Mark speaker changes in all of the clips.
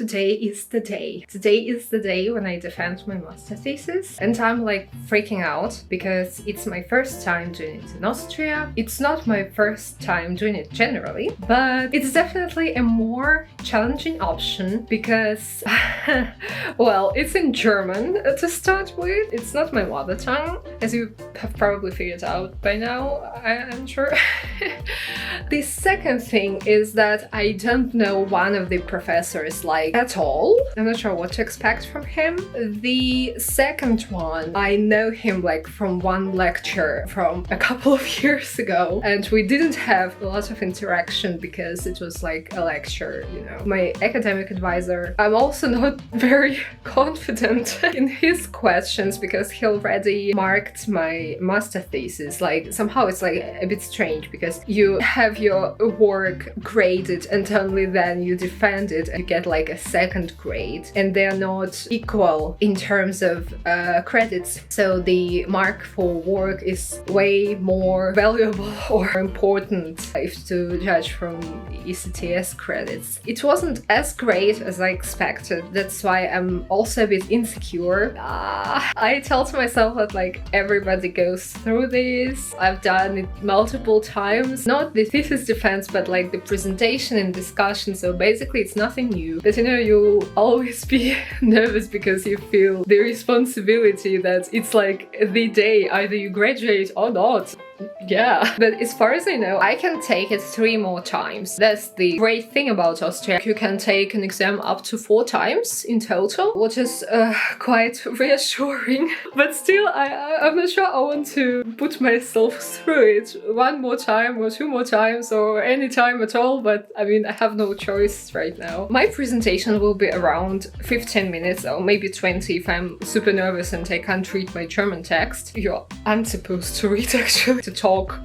Speaker 1: today is the day. Today is the day when I defend my master thesis, and I'm like freaking out because it's my first time doing it in Austria. It's not my first time doing it generally, but it's definitely a more challenging option because, well, it's in German to start with. It's not my mother tongue, as you have probably figured out by now, I'm sure. The second thing is that I don't know one of the professors like at all. I'm not sure what to expect from him. The second one, I know him like from one lecture from a couple of years ago, and we didn't have a lot of interaction because it was like a lecture, you know. My academic advisor, I'm also not very confident in his questions because he already marked my master thesis. Like somehow it's like a bit strange because you have your work graded and only then you defend it and you get like a second grade, and they're not equal in terms of credits. So the mark for work is way more valuable or important if to judge from ECTS credits. It wasn't as great as I expected. That's why I'm also a bit insecure. I tell to myself that like everybody goes through this. I've done it multiple times. Not the thesis defense, but like the presentation and discussion. So basically it's nothing new. But you know, you'll always be nervous because you feel the responsibility that it's like the day either you graduate or not. Yeah, but as far as I know, I can take it 3 more times. That's the great thing about Austria. You can take an exam up to 4 times in total, which is quite reassuring. But still, I'm not sure I want to put myself through it 1 more time or 2 more times or any time at all. But I mean, I have no choice right now. My presentation will be around 15 minutes or maybe 20 if I'm super nervous and I can't read my German text. I'm supposed to read actually. To talk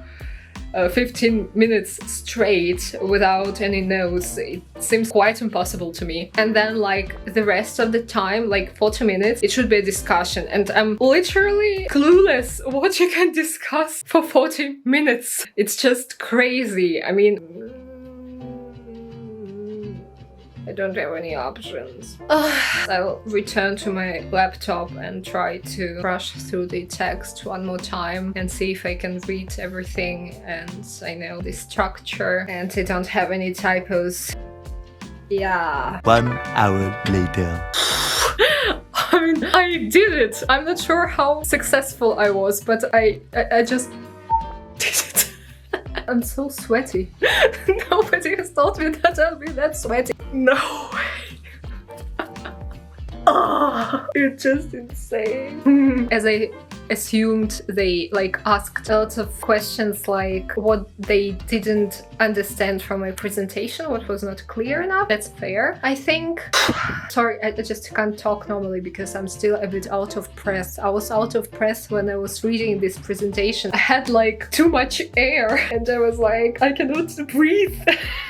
Speaker 1: 15 minutes straight without any notes, it seems quite impossible to me. And then like the rest of the time, like 40 minutes, it should be a discussion, and I'm literally clueless what you can discuss for 40 minutes. It's just crazy. I mean, I don't have any options. I'll return to my laptop and try to brush through the text 1 more time and see if I can read everything and I know the structure and I don't have any typos. Yeah.
Speaker 2: 1 hour later.
Speaker 1: I mean, I did it! I'm not sure how successful I was, but I just did it. I'm so sweaty. Nobody has told me that I'll be that sweaty. No way. You're just insane. As I assumed, they like asked a lot of questions like what they didn't understand from my presentation, what was not clear enough. That's fair, I think. Sorry, I just can't talk normally because I'm still a bit out of breath. I was out of breath when I was reading this presentation. I had like too much air and I was like, I cannot breathe.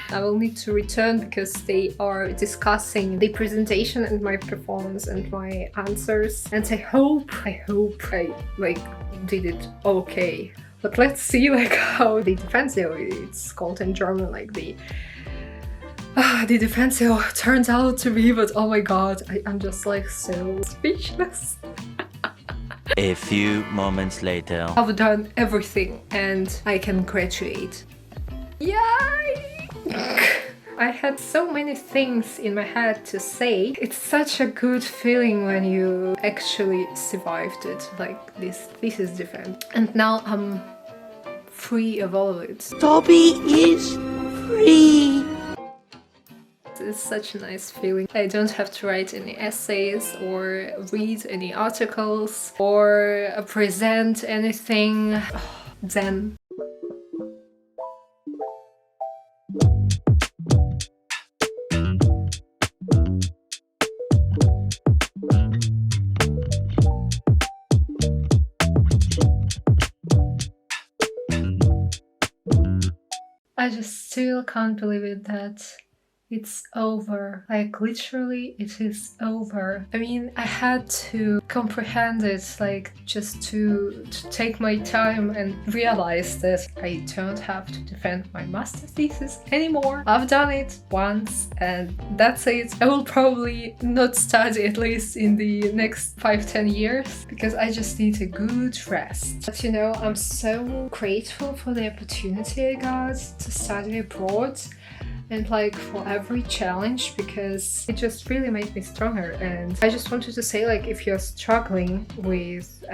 Speaker 1: I will need to return because they are discussing the presentation and my performance and my answers, and I hope I like did it okay. But let's see like how the defensio, it's called in German, like the defensio turns out to be. But oh my god, I'm just like so speechless.
Speaker 2: A few moments later.
Speaker 1: I've done everything and I can graduate. Yay! I had so many things in my head to say. It's such a good feeling when you actually survived it. Like this is different. And now I'm free of all of it.
Speaker 2: Toby is free.
Speaker 1: It's such a nice feeling. I don't have to write any essays or read any articles or present anything. Zen. I just still can't believe it that It's over. Like, literally, it is over. I mean, I had to comprehend it, like, just to take my time and realize that I don't have to defend my master thesis anymore. I've done it once, and that's it. I will probably not study, at least in the next 5-10 years, because I just need a good rest. But you know, I'm so grateful for the opportunity I got to study abroad, and like for every challenge, because it just really made me stronger. And I just wanted to say, like, if you're struggling with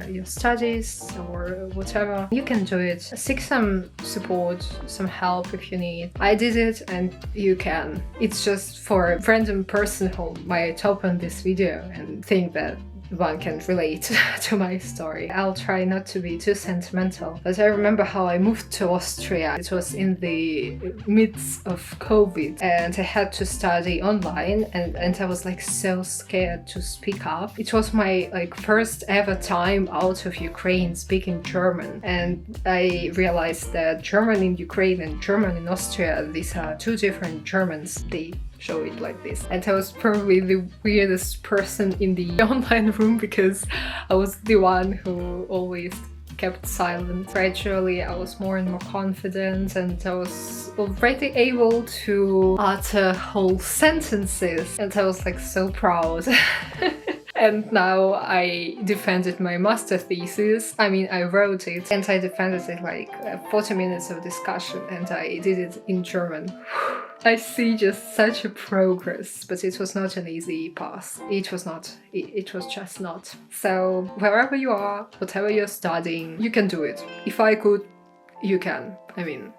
Speaker 1: your studies or whatever, you can do it. Seek some support, some help if you need. I did it and you can. It's just for a random person who might open this video and think that one can relate to my story. I'll try not to be too sentimental, but I remember how I moved to Austria. It was in the midst of COVID, and I had to study online, and I was like so scared to speak up. It was my like first ever time out of Ukraine speaking German, and I realized that German in Ukraine and German in Austria, these are two different Germans. They show it like this. And I was probably the weirdest person in the online room, because I was the one who always kept silent. Gradually I was more and more confident, and I was already able to utter whole sentences, and I was like so proud. And now I defended my master thesis. I mean, I wrote it and I defended it like 40 minutes of discussion, and I did it in German. I see just such a progress, but it was not an easy path. It was not. It was just not. So wherever you are, whatever you're studying, you can do it. If I could, you can. I mean...